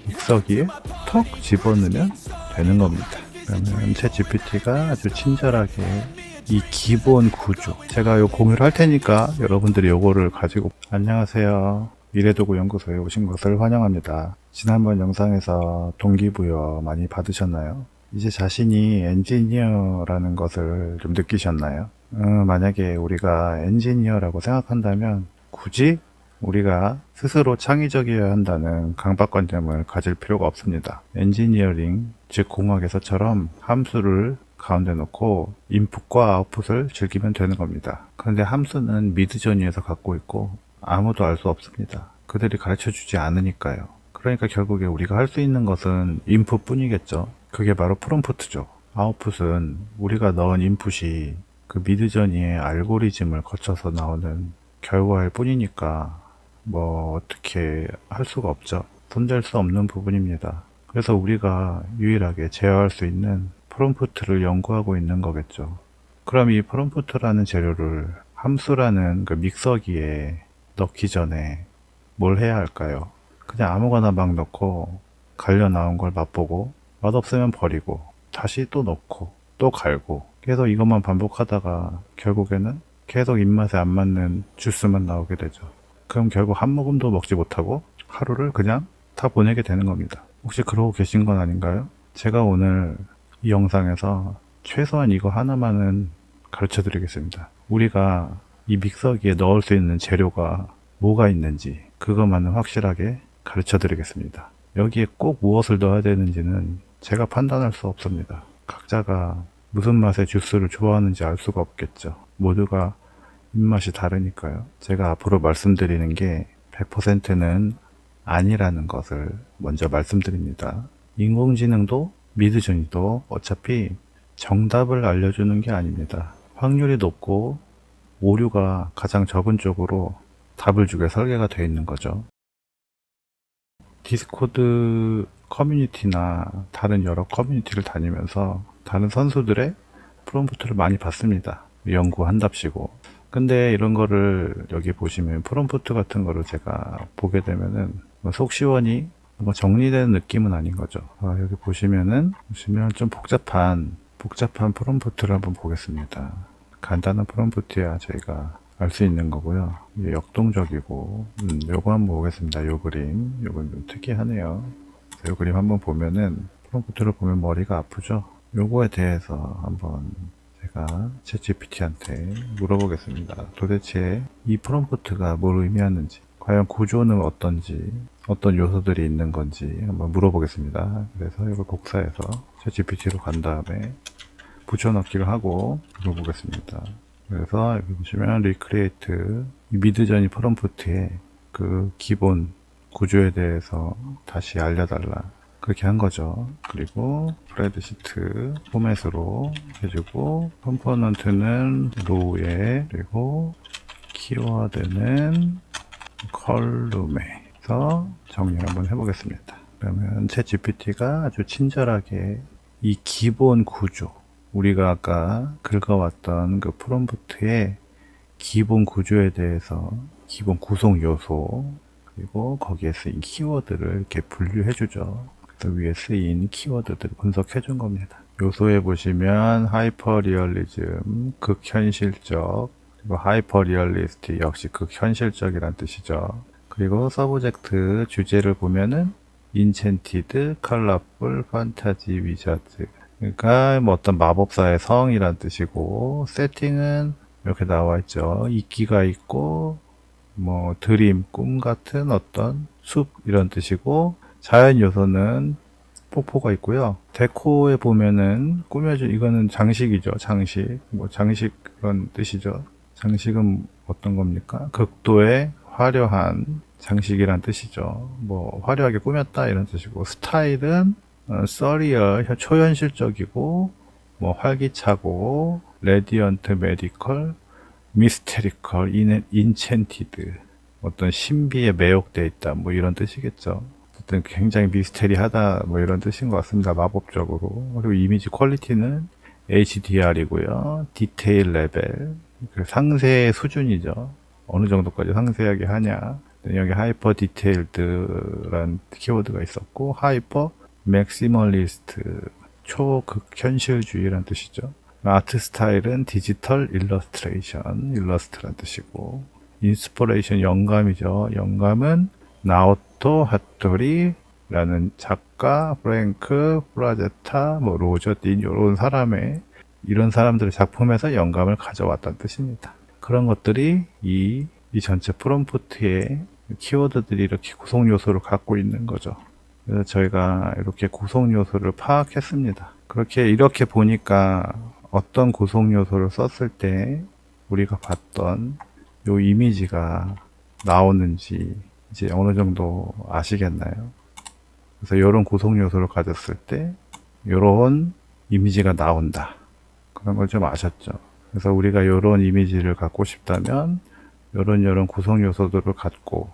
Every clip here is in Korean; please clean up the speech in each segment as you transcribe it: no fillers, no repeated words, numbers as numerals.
믹서기에 턱 집어넣으면 되는 겁니다. 그러면 챗GPT가 아주 친절하게 이 기본 구조, 제가 요 공유를 할 테니까 여러분들이 요거를 가지고. 안녕하세요, 미래도구 연구소에 오신 것을 환영합니다. 지난번 영상에서 동기부여 많이 받으셨나요? 이제 자신이 엔지니어라는 것을 좀 느끼셨나요? 만약에 우리가 엔지니어라고 생각한다면 굳이 우리가 스스로 창의적이어야 한다는 강박관념을 가질 필요가 없습니다. 엔지니어링, 즉 공학에서처럼 함수를 가운데 놓고 인풋과 아웃풋을 즐기면 되는 겁니다. 그런데 함수는 미드저니에서 갖고 있고 아무도 알 수 없습니다. 그들이 가르쳐주지 않으니까요. 그러니까 결국에 우리가 할 수 있는 것은 인풋 뿐이겠죠. 그게 바로 프롬프트죠. 아웃풋은 우리가 넣은 인풋이 그 미드저니의 알고리즘을 거쳐서 나오는 결과일 뿐이니까 뭐 어떻게 할 수가 없죠. 손댈 수 없는 부분입니다. 그래서 우리가 유일하게 제어할 수 있는 프롬프트를 연구하고 있는 거겠죠. 그럼 이 프롬프트라는 재료를 함수라는 그 믹서기에 넣기 전에 뭘 해야 할까요? 그냥 아무거나 막 넣고 갈려 나온 걸 맛보고 맛없으면 버리고 다시 또 넣고 또 갈고 계속 이것만 반복하다가 결국에는 계속 입맛에 안 맞는 주스만 나오게 되죠. 그럼 결국 한 모금도 먹지 못하고 하루를 그냥 다 보내게 되는 겁니다. 혹시 그러고 계신 건 아닌가요? 제가 오늘 이 영상에서 최소한 이거 하나만은 가르쳐 드리겠습니다. 우리가 이 믹서기에 넣을 수 있는 재료가 뭐가 있는지 그것만은 확실하게 가르쳐 드리겠습니다. 여기에 꼭 무엇을 넣어야 되는지는 제가 판단할 수 없습니다. 각자가 무슨 맛의 주스를 좋아하는지 알 수가 없겠죠. 모두가 입맛이 다르니까요. 제가 앞으로 말씀드리는 게 100%는 아니라는 것을 먼저 말씀드립니다. 인공지능도 미드저니도 어차피 정답을 알려주는 게 아닙니다. 확률이 높고 오류가 가장 적은 쪽으로 답을 주게 설계가 되어 있는 거죠. 디스코드 커뮤니티나 다른 여러 커뮤니티를 다니면서 다른 선수들의 프롬프트를 많이 받습니다. 연구한답시고. 근데 이런 거를 여기 보시면 프롬프트 같은 거를 제가 보게 되면은 속 시원히 뭐 정리된 느낌은 아닌 거죠. 여기 보시면 좀 복잡한 프롬프트를 한번 보겠습니다. 간단한 프롬프트야 저희가 알 수 있는 거고요. 이게 역동적이고, 요거 한번 보겠습니다. 요 그림, 요건 좀 특이하네요. 요 그림 한번 보면은 프롬프트를 보면 머리가 아프죠. 요거에 대해서 한번 제가 챗GPT한테 물어보겠습니다. 도대체 이 프롬프트가 뭘 의미하는지, 과연 구조는 어떤지, 어떤 요소들이 있는 건지 한번 물어보겠습니다. 그래서 이걸 복사해서 챗GPT로 간 다음에 붙여넣기를 하고 물어보겠습니다. 그래서 여기 보시면 리크리에이트 미드저니 프롬프트의 그 기본 구조에 대해서 다시 알려달라 그렇게 한 거죠. 그리고 스프레드시트 포맷으로 해주고 컴포넌트는 로우에 그리고 키워드는 컬룸에 해서 정리를 한번 해보겠습니다. 그러면 챗GPT가 아주 친절하게 이 기본 구조, 우리가 아까 긁어왔던 그 프롬프트의 기본 구조에 대해서 기본 구성 요소 그리고 거기에 쓰인 키워드를 이렇게 분류해 주죠. 그래서 위에 쓰인 키워드들을 분석해 준 겁니다. 요소에 보시면 하이퍼리얼리즘, 극현실적, 그리고 하이퍼리얼리스트 역시 극현실적이란 뜻이죠. 그리고 서브젝트 주제를 보면은 인챈티드, 컬러풀, 판타지, 위자드. 그러니까 뭐 어떤 마법사의 성이란 뜻이고, 세팅은 이렇게 나와 있죠. 이끼가 있고 뭐 드림, 꿈 같은 어떤 숲 이런 뜻이고, 자연 요소는 폭포가 있고요. 데코에 보면은 꾸며준 이거는 장식이죠. 장식, 뭐 장식 그런 뜻이죠. 장식은 어떤 겁니까? 극도의 화려한 장식이란 뜻이죠. 뭐 화려하게 꾸몄다 이런 뜻이고, 스타일은 서리얼, 초현실적이고 뭐 활기차고, 레디언트, 메디컬, 미스테리컬, 인챈티드, 어떤 신비에 매혹되어 있다 뭐 이런 뜻이겠죠. 어쨌든 굉장히 미스테리하다 뭐 이런 뜻인 것 같습니다. 마법적으로. 그리고 이미지 퀄리티는 HDR이고요. 디테일 레벨, 그 상세 수준이죠. 어느 정도까지 상세하게 하냐. 여기 하이퍼 디테일드란 키워드가 있었고, 하이퍼 맥시멀리스트, 초극현실주의란 뜻이죠. 아트 스타일은 디지털 일러스트레이션, 일러스트란 뜻이고, 인스퍼레이션 영감이죠. 영감은 나오토 하토리라는 작가, 프랭크 프라제타, 뭐 로저 딘 이런 사람의 이런 사람들의 작품에서 영감을 가져왔다는 뜻입니다. 그런 것들이 이 전체 프롬프트에 키워드들이 이렇게 구성 요소를 갖고 있는 거죠. 그래서 저희가 이렇게 구성 요소를 파악했습니다. 이렇게 보니까 어떤 구성 요소를 썼을 때 우리가 봤던 요 이미지가 나오는지 이제 어느 정도 아시겠나요? 그래서 이런 구성 요소를 가졌을 때 이런 이미지가 나온다. 그런 걸 좀 아셨죠? 그래서 우리가 이런 이미지를 갖고 싶다면 이런 구성 요소들을 갖고,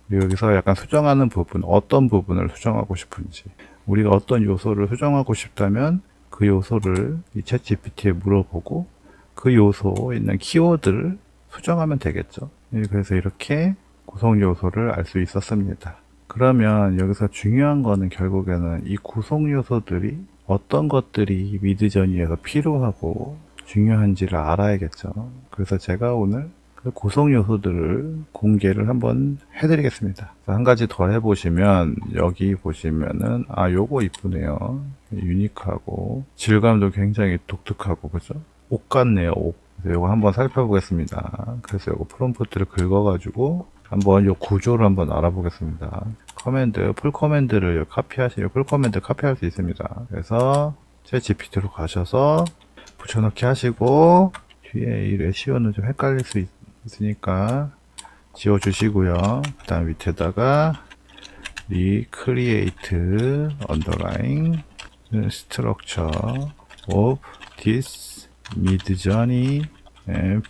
그리고 여기서 약간 수정하는 부분, 어떤 부분을 수정하고 싶은지, 우리가 어떤 요소를 수정하고 싶다면 그 요소를 이 챗 GPT에 물어보고 그 요소에 있는 키워드를 수정하면 되겠죠. 그래서 이렇게 구성 요소를 알 수 있었습니다. 그러면 여기서 중요한 거는 결국에는 이 구성 요소들이 어떤 것들이 미드저니에서 필요하고 중요한지를 알아야겠죠. 그래서 제가 오늘 그 구성 요소들을 공개를 한번 해드리겠습니다. 한 가지 더 해보시면 여기 보시면은 요거 이쁘네요. 유니크하고 질감도 굉장히 독특하고 그죠? 옷 같네요. 옷. 요거 한번 살펴보겠습니다. 그래서 요거 프롬프트를 긁어가지고 한번 요 구조를 한번 알아보겠습니다. 커맨드, 풀 커맨드를 카피하시면 풀 커맨드 카피할 수 있습니다. 그래서 제 GPT로 가셔서 붙여넣기 하시고 뒤에 이 레시오는 좀 헷갈릴 수 있으니까 지워주시고요. 그 다음 밑에다가 recreate underline structure of this midjourney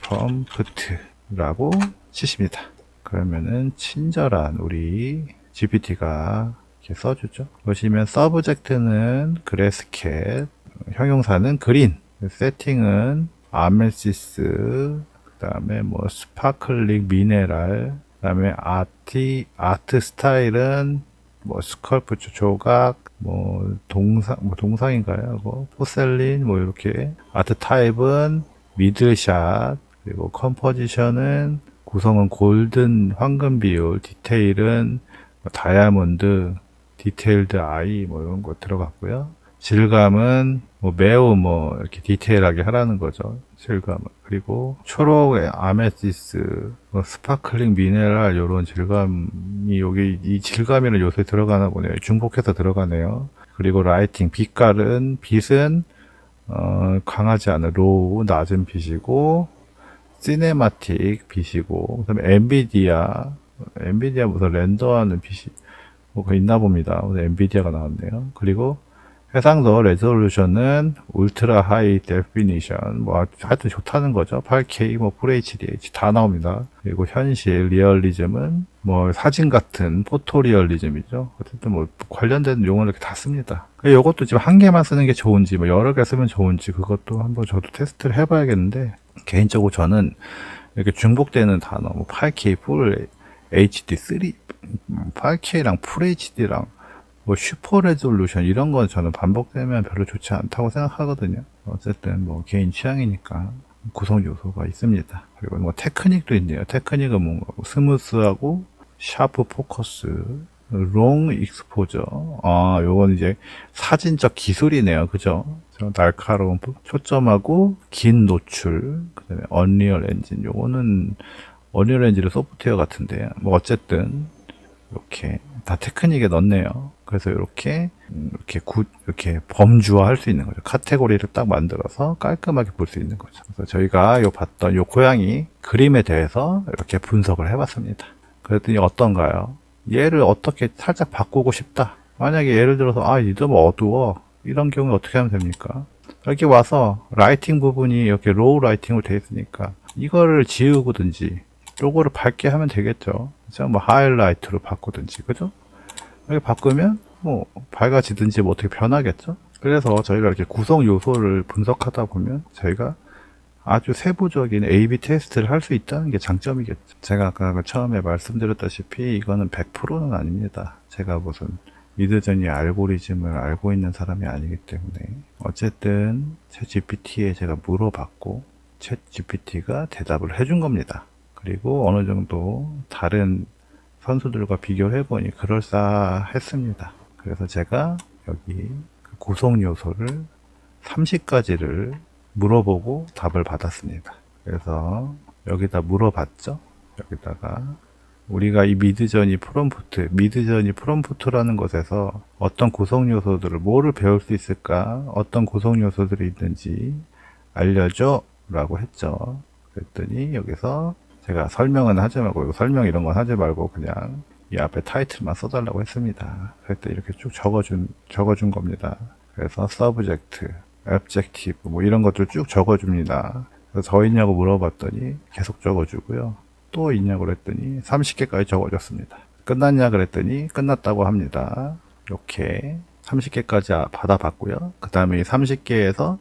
prompt 라고 치십니다. 그러면은 친절한 우리 GPT가 이렇게 써주죠. 보시면 서브젝트는 그래스캣, 형용사는 그린, 세팅은 아메시스, 그 다음에 뭐 스파클링 미네랄, 그 다음에 아트 스타일은 뭐 스컬프처 조각, 뭐 동상인가요? 뭐 포셀린, 뭐 이렇게 아트 타입은 미들샷, 그리고 컴포지션은 구성은 골든 황금 비율, 디테일은 뭐 다이아몬드, 디테일드 아이 뭐 이런 거 들어갔고요. 질감은 뭐 매우 뭐 이렇게 디테일하게 하라는 거죠. 질감은. 그리고 초록의 아메시스, 뭐 스파클링 미네랄 이런 질감이 여기 이 질감이라는 요소에 들어가나 보네요. 중복해서 들어가네요. 그리고 라이팅, 빛은 강하지 않은 로우, 낮은 빛이고 시네마틱 빛이고, 그다음에 엔비디아 무슨 렌더하는 빛이 뭐가 있나 봅니다. 오늘 엔비디아가 나왔네요. 그리고 해상도 레졸루션은 울트라 하이 데피니션, 뭐 하여튼 좋다는 거죠. 8K, 뭐 FHD 다 나옵니다. 그리고 현실 리얼리즘은 뭐 사진 같은 포토 리얼리즘이죠. 어쨌든 뭐 관련된 용어를 이렇게 다 씁니다. 이것도 지금 한 개만 쓰는 게 좋은지, 뭐 여러 개 쓰면 좋은지 그것도 한번 저도 테스트를 해봐야겠는데, 개인적으로 저는 이렇게 중복되는 단어, 뭐 8K 풀 HD 3, 8K랑 풀 HD랑 뭐 슈퍼 레졸루션 이런 건 저는 반복되면 별로 좋지 않다고 생각하거든요. 어쨌든 뭐 개인 취향이니까 구성 요소가 있습니다. 그리고 뭐 테크닉도 있네요. 테크닉은 뭔가 스무스하고 샤프 포커스, 롱 익스포저. 요건 이제 사진적 기술이네요. 그죠? 날카로운 초점하고 긴 노출, 그다음에 언리얼 엔진. 요거는 언리얼 엔진의 소프트웨어 같은데, 뭐 어쨌든 이렇게 다 테크닉에 넣네요. 그래서 이렇게 범주화할 수 있는 거죠. 카테고리를 딱 만들어서 깔끔하게 볼 수 있는 거죠. 그래서 저희가 봤던 요 고양이 그림에 대해서 이렇게 분석을 해봤습니다. 그랬더니 어떤가요? 얘를 어떻게 살짝 바꾸고 싶다. 만약에 예를 들어서 이 너무 어두워. 이런 경우에 어떻게 하면 됩니까? 여기 와서 라이팅 부분이 이렇게 로우 라이팅으로 되어 있으니까 이거를 지우고든지 요거를 밝게 하면 되겠죠. 그죠? 뭐 하이라이트로 바꾸든지, 그죠? 이렇게 바꾸면 뭐 밝아지든지 뭐 어떻게 변하겠죠. 그래서 저희가 이렇게 구성 요소를 분석하다 보면 저희가 아주 세부적인 A/B 테스트를 할 수 있다는 게 장점이겠죠. 제가 아까 처음에 말씀드렸다시피 이거는 100%는 아닙니다. 제가 무슨 미드저니 알고리즘을 알고 있는 사람이 아니기 때문에 어쨌든 챗GPT에 제가 물어봤고 챗GPT가 대답을 해준 겁니다. 그리고 어느 정도 다른 선수들과 비교를 해보니 그럴싸했습니다. 그래서 제가 여기 구성 요소를 30가지를 물어보고 답을 받았습니다. 그래서 여기다 물어봤죠. 여기다가 우리가 이 미드저니 프롬프트라는 것에서 어떤 구성 요소들을 뭐를 배울 수 있을까, 어떤 구성 요소들이 있는지 알려줘 라고 했죠. 그랬더니 여기서 제가 설명은 하지 말고, 설명 이런 건 하지 말고 그냥 이 앞에 타이틀만 써달라고 했습니다. 그랬더니 이렇게 쭉 적어준 겁니다. 그래서 subject, objective 뭐 이런 것들 쭉 적어줍니다. 그래서 더 있냐고 물어봤더니 계속 적어주고요. 또 있냐고 그랬더니 30개까지 적어줬습니다. 끝났냐 그랬더니 끝났다고 합니다. 이렇게 30개까지 받아봤고요. 그 다음에 이 30개에서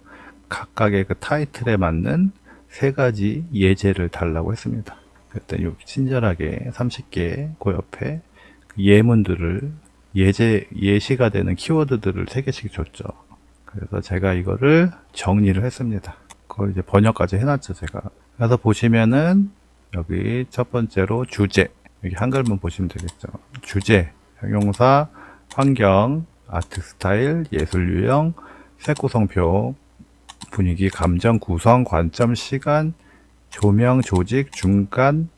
각각의 그 타이틀에 맞는 3가지 예제를 달라고 했습니다. 그랬더니 친절하게 30개 그 옆에 그 예문들을 예시가 되는 키워드들을 3개씩 줬죠. 그래서 제가 이거를 정리를 했습니다. 그걸 이제 번역까지 해놨죠, 제가. 그래서 보시면은 여기 첫 번째로 주제, 여기 한글문 보시면 되겠죠. 주제, 형용사, 환경, 아트 스타일, 예술 유형, 색 구성표, 분위기, 감정, 구성, 관점, 시간, 조명, 조직, 중간은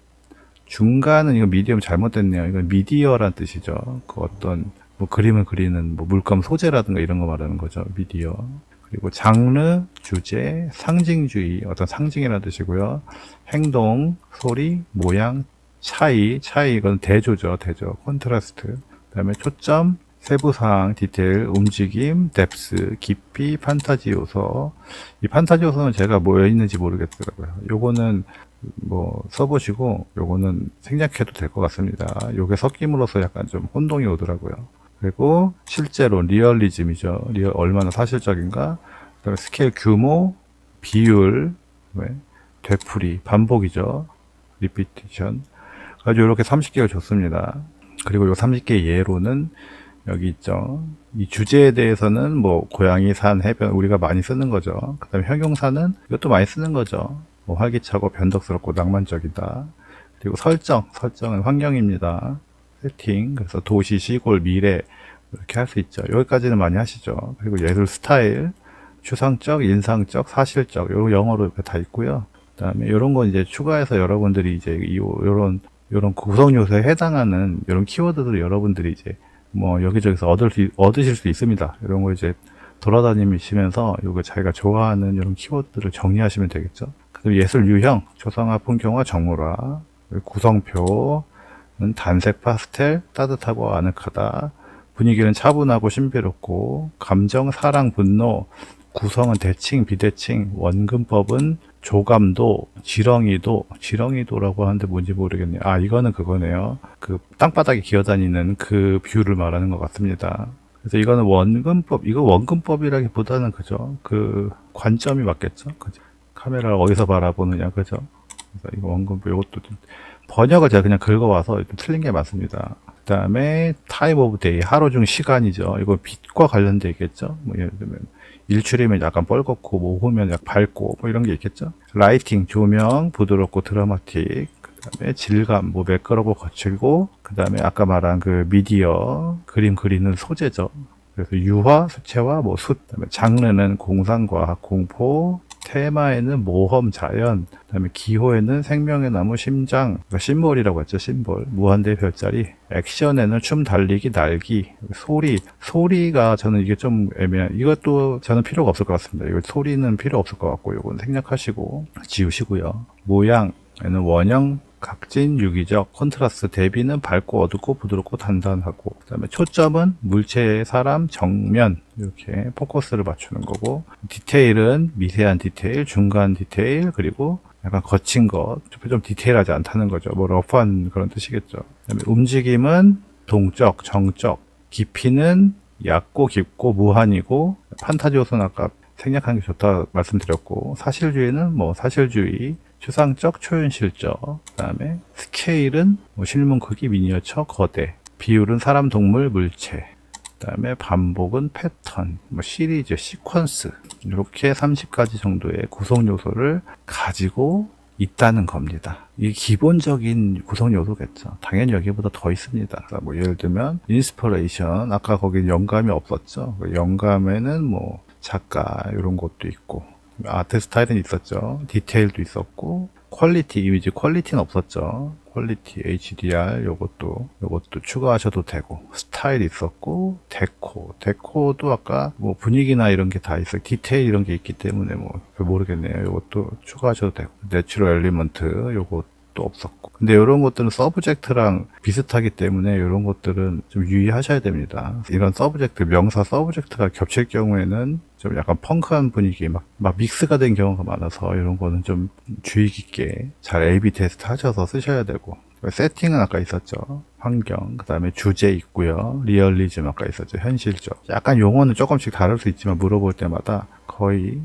이거 미디엄 잘못됐네요. 이건 미디어란 뜻이죠. 그 어떤 뭐 그림을 그리는 뭐 물감 소재라든가 이런 거 말하는 거죠. 미디어. 그리고 장르, 주제, 상징주의, 어떤 상징이라는 뜻이고요. 행동, 소리, 모양, 차이 이건 대조죠. 대조, 콘트라스트. 그 다음에 초점, 세부사항, 디테일, 움직임, 뎁스, 깊이, 판타지 요소. 이 판타지 요소는 제가 뭐에 있는지 모르겠더라고요. 요거는 뭐 써보시고 요거는 생략해도 될 것 같습니다. 요게 섞임으로써 약간 좀 혼동이 오더라고요. 그리고 실제로 리얼리즘이죠. 얼마나 사실적인가. 그다음에 스케일 규모, 비율, 되풀이, 반복이죠. 리피티션. 아주 이렇게 30개를 줬습니다. 그리고 요 30개 예로는 여기 있죠. 이 주제에 대해서는 뭐 고양이, 산, 해변 우리가 많이 쓰는 거죠. 그 다음에 형용사는 이것도 많이 쓰는 거죠. 뭐 활기차고 변덕스럽고 낭만적이다. 그리고 설정은 환경입니다. 세팅, 그래서 도시, 시골, 미래 이렇게 할 수 있죠. 여기까지는 많이 하시죠. 그리고 예술 스타일, 추상적, 인상적, 사실적 요 영어로 이렇게 다 있고요. 그 다음에 이런 거 이제 추가해서 여러분들이 이제 요런 구성 요소에 해당하는 이런 키워드들을 여러분들이 이제 뭐 여기저기서 얻으실 수 있습니다. 이런 거 이제 돌아다니시면서 요거 자기가 좋아하는 이런 키워드를 정리하시면 되겠죠. 그리고 예술 유형, 초상화, 풍경화, 정물화, 구성표는 단색 파스텔, 따뜻하고 아늑하다. 분위기는 차분하고 신비롭고, 감정, 사랑, 분노, 구성은 대칭, 비대칭, 원근법은 조감도, 지렁이도라고 하는데 뭔지 모르겠네요. 아, 이거는 그거네요. 그 땅바닥에 기어다니는 그 뷰를 말하는 것 같습니다. 그래서 이거는 이거 원근법이라기보다는 그죠? 그 관점이 맞겠죠? 그죠? 카메라를 어디서 바라보느냐, 그죠? 그래서 이거 원근법, 이것도 좀 번역을 제가 그냥 긁어와서 틀린 게 맞습니다. 그 다음에 타임 오브 데이, 하루 중 시간이죠. 이거 빛과 관련돼 있겠죠? 뭐 예를 들면 일출이면 약간 뻘겋고, 뭐 오후면 약간 밝고, 뭐 이런 게 있겠죠? 라이팅, 조명, 부드럽고 드라마틱, 그 다음에 질감, 뭐 매끄럽고 거칠고, 그 다음에 아까 말한 그 미디어, 그림 그리는 소재죠. 그래서 유화, 수채화, 뭐 숫, 그다음에 장르는 공상과학, 공포, 테마에는 모험, 자연, 그다음에 기호에는 생명의 나무, 심장, 그러니까 심볼이라고 했죠. 심볼, 무한대 별자리, 액션에는 춤, 달리기, 날기, 소리가 저는 이게 좀 애매한. 이것도 저는 필요가 없을 것 같습니다. 이거 소리는 필요 없을 것 같고, 이건 생략하시고 지우시고요. 모양에는 원형, 각진, 유기적, 콘트라스트, 대비는 밝고 어둡고 부드럽고 단단하고, 그 다음에 초점은 물체, 사람, 정면 이렇게 포커스를 맞추는 거고, 디테일은 미세한 디테일, 중간 디테일, 그리고 약간 거친 것, 좀 디테일하지 않다는 거죠. 뭐 러프한 그런 뜻이겠죠. 그 다음에 움직임은 동적, 정적, 깊이는 얕고 깊고 무한이고, 판타지 요소는 아까 생략하는 게 좋다 말씀드렸고, 사실주의는 뭐 사실주의, 추상적, 초현실적, 그 다음에 스케일은 뭐 실문 크기, 미니어처, 거대, 비율은 사람, 동물, 물체, 그 다음에 반복은 패턴, 뭐 시리즈, 시퀀스, 이렇게 30가지 정도의 구성 요소를 가지고 있다는 겁니다. 이게 기본적인 구성 요소겠죠. 당연히 여기보다 더 있습니다. 뭐 예를 들면 인스퍼레이션, 아까 거기 영감이 없었죠. 영감에는 뭐 작가 이런 것도 있고, 아트 스타일은 있었죠. 디테일도 있었고, 퀄리티, 이미지 퀄리티는 없었죠. 퀄리티, HDR 요것도 추가하셔도 되고, 스타일 있었고, 데코도 아까 뭐 분위기나 이런 게 다 있어요. 디테일 이런 게 있기 때문에 뭐 모르겠네요. 요것도 추가하셔도 되고, 내추럴 엘리먼트 요것도 없었고. 근데 이런 것들은 서브젝트랑 비슷하기 때문에 이런 것들은 좀 유의하셔야 됩니다. 이런 서브젝트, 명사 서브젝트가 겹칠 경우에는 좀 약간 펑크한 분위기, 막 믹스가 된 경우가 많아서 이런 거는 좀 주의 깊게 잘 A/B 테스트 하셔서 쓰셔야 되고, 세팅은 아까 있었죠. 환경, 그 다음에 주제 있고요. 리얼리즘 아까 있었죠. 현실적. 약간 용어는 조금씩 다를 수 있지만 물어볼 때마다 거의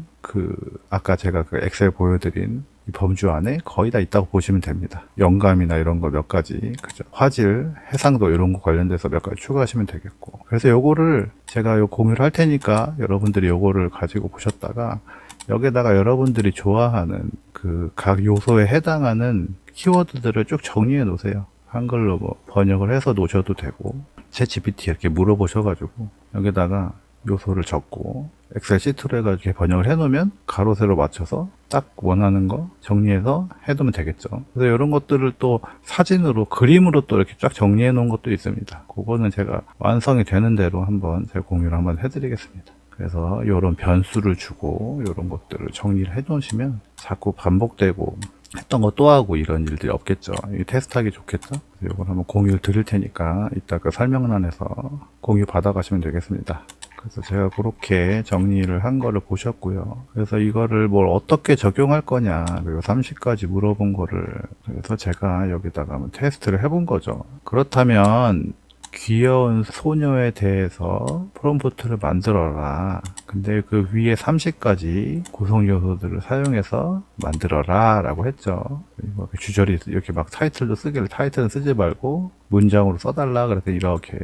아까 제가 그 엑셀 보여드린 이 범주 안에 거의 다 있다고 보시면 됩니다. 영감이나 이런 거 몇 가지, 그죠? 화질, 해상도 이런 거 관련돼서 몇 가지 추가하시면 되겠고. 그래서 요거를 제가 공유를 할 테니까 여러분들이 요거를 가지고 보셨다가 여기다가 여러분들이 좋아하는 각 요소에 해당하는 키워드들을 쭉 정리해 놓으세요. 한글로 뭐 번역을 해서 놓으셔도 되고, 챗GPT 이렇게 물어보셔가지고 여기다가 요소를 적고 엑셀 시트로 해가지고 이렇게 번역을 해놓으면 가로 세로 맞춰서 딱 원하는 거 정리해서 해두면 되겠죠. 그래서 이런 것들을 또 사진으로, 그림으로 또 이렇게 쫙 정리해 놓은 것도 있습니다. 그거는 제가 완성이 되는 대로 한번 제가 공유를 한번 해드리겠습니다. 그래서 이런 변수를 주고 이런 것들을 정리를 해 놓으시면 자꾸 반복되고 했던 거 또 하고 이런 일들이 없겠죠. 이게 테스트하기 좋겠죠. 이걸 한번 공유를 드릴 테니까 이따 그 설명란에서 공유 받아가시면 되겠습니다. 그래서 제가 그렇게 정리를 한 거를 보셨고요. 그래서 이거를 뭘 어떻게 적용할 거냐, 그리고 30가지 물어본 거를, 그래서 제가 여기다가 한번 테스트를 해본 거죠. 그렇다면 귀여운 소녀에 대해서 프롬프트를 만들어라. 근데 그 위에 30가지 구성 요소들을 사용해서 만들어라 라고 했죠. 주저리 이렇게 막 타이틀도 쓰길래 타이틀은 쓰지 말고 문장으로 써달라. 그래서 이렇게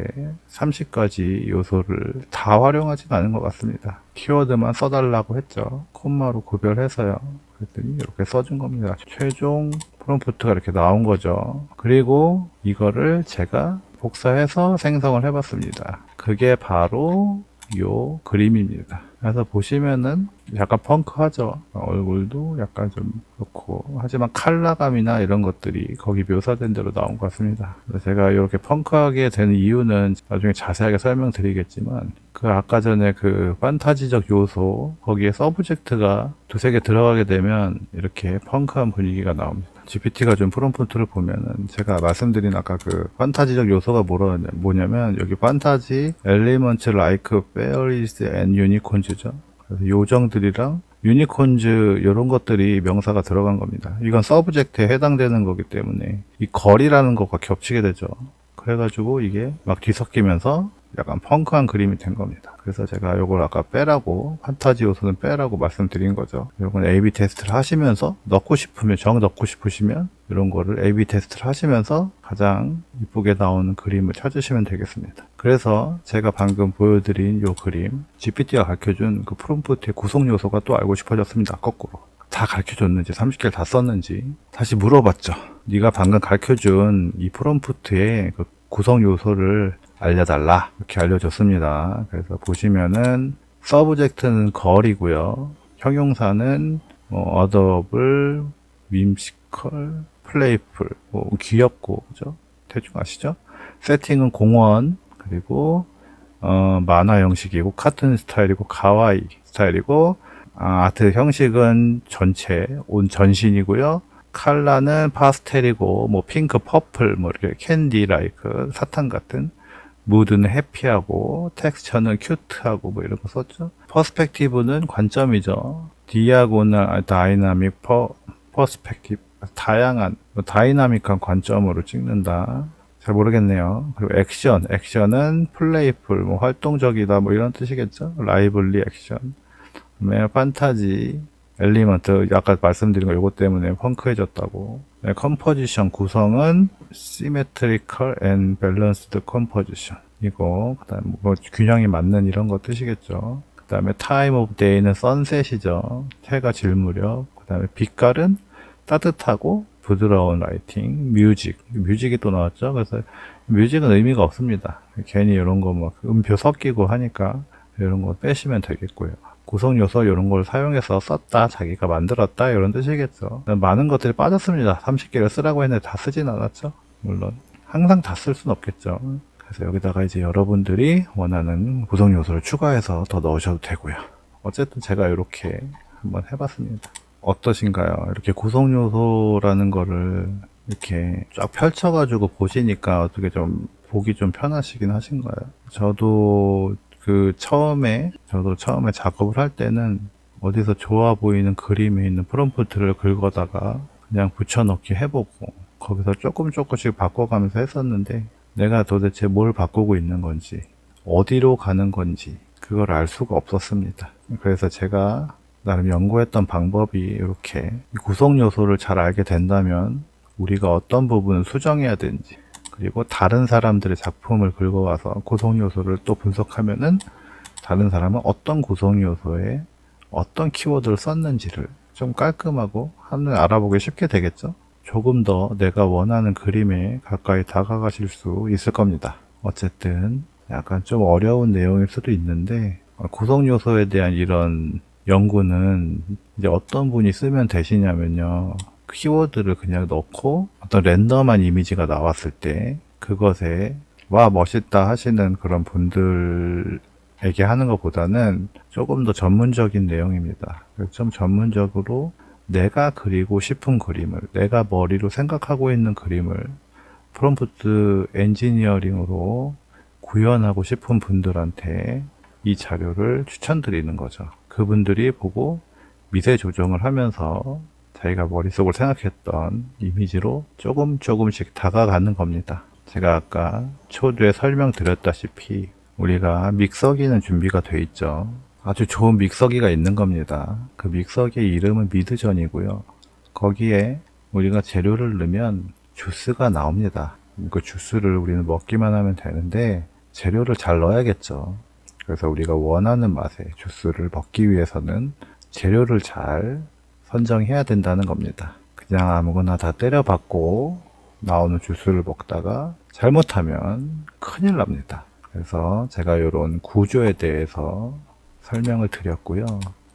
30가지 요소를 다 활용하진 않은 것 같습니다. 키워드만 써달라고 했죠. 콤마로 구별해서요. 그랬더니 이렇게 써준 겁니다. 최종 프롬프트가 이렇게 나온 거죠. 그리고 이거를 제가 복사해서 생성을 해봤습니다. 그게 바로 요 그림입니다. 그래서 보시면은 약간 펑크하죠. 얼굴도 약간 좀 그렇고, 하지만 컬러감이나 이런 것들이 거기 묘사된 대로 나온 것 같습니다. 그래서 제가 이렇게 펑크하게 되는 이유는 나중에 자세하게 설명드리겠지만, 아까 전에 판타지적 요소, 거기에 서브젝트가 두세 개 들어가게 되면 이렇게 펑크한 분위기가 나옵니다. GPT가 준 프롬프트를 보면은 제가 말씀드린 아까 판타지적 요소가 뭐냐면 여기 판타지, 엘리먼트 라이크, 페어리스 앤 유니콘즈죠. 그래서 요정들이랑 유니콘즈 이런 것들이 명사가 들어간 겁니다. 이건 서브젝트에 해당되는 거기 때문에 이 거리라는 것과 겹치게 되죠. 그래가지고 이게 막 뒤섞이면서 약간 펑크한 그림이 된 겁니다. 그래서 제가 이걸 아까 빼라고, 판타지 요소는 빼라고 말씀드린 거죠. 이건 A/B 테스트를 하시면서 넣고 싶으시면 이런 거를 A/B 테스트를 하시면서 가장 이쁘게 나오는 그림을 찾으시면 되겠습니다. 그래서 제가 방금 보여드린 이 그림, GPT가 가르쳐준 그 프롬프트의 구성 요소가 또 알고 싶어졌습니다. 거꾸로. 다 가르쳐줬는지 30개를 다 썼는지 다시 물어봤죠. 네가 방금 가르쳐준 이 프롬프트의 구성 요소를 알려달라, 이렇게 알려줬습니다. 그래서 보시면은 서브젝트는 걸이고요, 형용사는 어더블, 밈시컬, 플레이풀, 귀엽고, 그죠? 대충 아시죠? 세팅은 공원, 그리고 만화 형식이고 카툰 스타일이고 가와이 스타일이고, 아트 형식은 전체 온 전신이고요. 컬러는 파스텔이고 핑크, 퍼플, 이렇게 캔디 라이크, 사탕 같은. 무드는 해피하고, 텍스처는 큐트하고 이런 거 썼죠. 퍼스펙티브는 관점이죠. 디아고널, 다이나믹 퍼스펙티브, 다양한 다이나믹한 관점으로 찍는다. 잘 모르겠네요. 그리고 액션은 플레이풀, 뭐 활동적이다, 뭐 이런 뜻이겠죠. 라이블리 액션. 그다음에 판타지, 엘리먼트, 아까 말씀드린 거 요거 때문에 펑크해졌다고. 네, 컴포지션 구성은 symmetrical and balanced composition. 이거, 그 다음에 뭐 균형이 맞는 이런 거 뜻이겠죠. 그 다음에 time of day는 sunset이죠. 해가 질 무렵. 그 다음에 빛깔은 따뜻하고 부드러운 라이팅. 뮤직이 또 나왔죠. 그래서 뮤직은 의미가 없습니다. 괜히 이런 거 막 음표 섞이고 하니까 이런 거 빼시면 되겠고요. 구성 요소 이런 걸 사용해서 썼다, 자기가 만들었다 이런 뜻이겠죠. 많은 것들이 빠졌습니다. 30개를 쓰라고 했는데 다 쓰진 않았죠. 물론 항상 다 쓸 순 없겠죠. 그래서 여기다가 이제 여러분들이 원하는 구성 요소를 추가해서 더 넣으셔도 되고요. 어쨌든 제가 이렇게 한번 해봤습니다. 어떠신가요? 이렇게 구성 요소라는 거를 이렇게 쫙 펼쳐가지고 보시니까 어떻게 좀 보기 좀 편하시긴 하신가요? 저도 처음에 작업을 할 때는 어디서 좋아 보이는 그림에 있는 프롬프트를 긁어다가 그냥 붙여넣기 해보고 거기서 조금씩 바꿔가면서 했었는데 내가 도대체 뭘 바꾸고 있는 건지 어디로 가는 건지 그걸 알 수가 없었습니다. 그래서 제가 나름 연구했던 방법이 이렇게 구성 요소를 잘 알게 된다면 우리가 어떤 부분을 수정해야 되는지 그리고 다른 사람들의 작품을 긁어와서 구성 요소를 또 분석하면은 다른 사람은 어떤 구성 요소에 어떤 키워드를 썼는지를 좀 깔끔하고 한눈에 알아보기 쉽게 되겠죠? 조금 더 내가 원하는 그림에 가까이 다가가실 수 있을 겁니다. 어쨌든 약간 좀 어려운 내용일 수도 있는데 구성 요소에 대한 이런 연구는 이제 어떤 분이 쓰면 되시냐면요. 키워드를 그냥 넣고 어떤 랜덤한 이미지가 나왔을 때 그것에 와 멋있다 하시는 그런 분들에게 하는 것보다는 조금 더 전문적인 내용입니다. 좀 전문적으로 내가 그리고 싶은 그림을 내가 머리로 생각하고 있는 그림을 프롬프트 엔지니어링으로 구현하고 싶은 분들한테 이 자료를 추천드리는 거죠. 그분들이 보고 미세 조정을 하면서 자기가 머릿속으로 생각했던 이미지로 조금씩 다가가는 겁니다. 제가 아까 초두에 설명드렸다시피 우리가 믹서기는 준비가 돼 있죠. 아주 좋은 믹서기가 있는 겁니다. 그 믹서기의 이름은 미드전이고요. 거기에 우리가 재료를 넣으면 주스가 나옵니다. 그 주스를 우리는 먹기만 하면 되는데 재료를 잘 넣어야겠죠. 그래서 우리가 원하는 맛의 주스를 먹기 위해서는 재료를 잘 선정해야 된다는 겁니다. 그냥 아무거나 다 때려박고 나오는 주스를 먹다가 잘못하면 큰일 납니다. 그래서 제가 이런 구조에 대해서 설명을 드렸고요.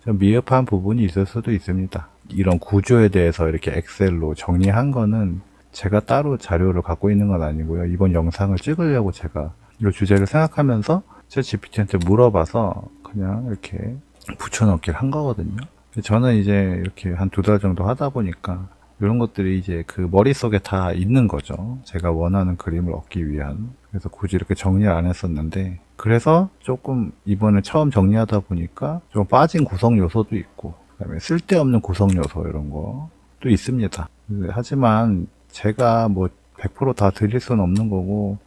좀 미흡한 부분이 있을 수도 있습니다. 이런 구조에 대해서 이렇게 엑셀로 정리한 거는 제가 따로 자료를 갖고 있는 건 아니고요. 이번 영상을 찍으려고 제가 이 주제를 생각하면서 제 GPT한테 물어봐서 그냥 이렇게 붙여넣기를 한 거거든요. 저는 이제 이렇게 한 2달 정도 하다 보니까 이런 것들이 이제 그 머릿속에 다 있는 거죠. 제가 원하는 그림을 얻기 위한. 그래서 굳이 이렇게 정리를 안 했었는데 그래서 조금 이번에 처음 정리하다 보니까 좀 빠진 구성 요소도 있고 그다음에 쓸데없는 구성 요소 이런 것도 있습니다. 하지만 제가 뭐 100% 다 드릴 수는 없는 거고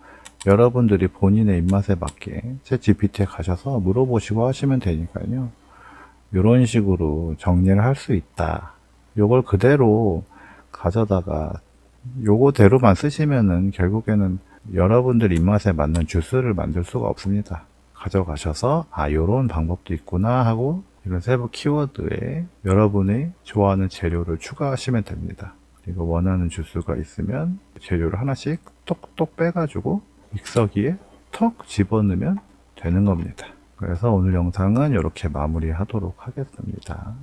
여러분들이 본인의 입맛에 맞게 챗 GPT에 가셔서 물어보시고 하시면 되니까요. 이런 식으로 정리를 할 수 있다. 요걸 그대로 가져다가 요거대로만 쓰시면은 결국에는 여러분들 입맛에 맞는 주스를 만들 수가 없습니다. 가져가셔서 요런 방법도 있구나 하고 이런 세부 키워드에 여러분이 좋아하는 재료를 추가하시면 됩니다. 그리고 원하는 주스가 있으면 재료를 하나씩 똑똑 빼가지고 믹서기에 턱 집어넣으면 되는 겁니다. 그래서 오늘 영상은 이렇게 마무리하도록 하겠습니다.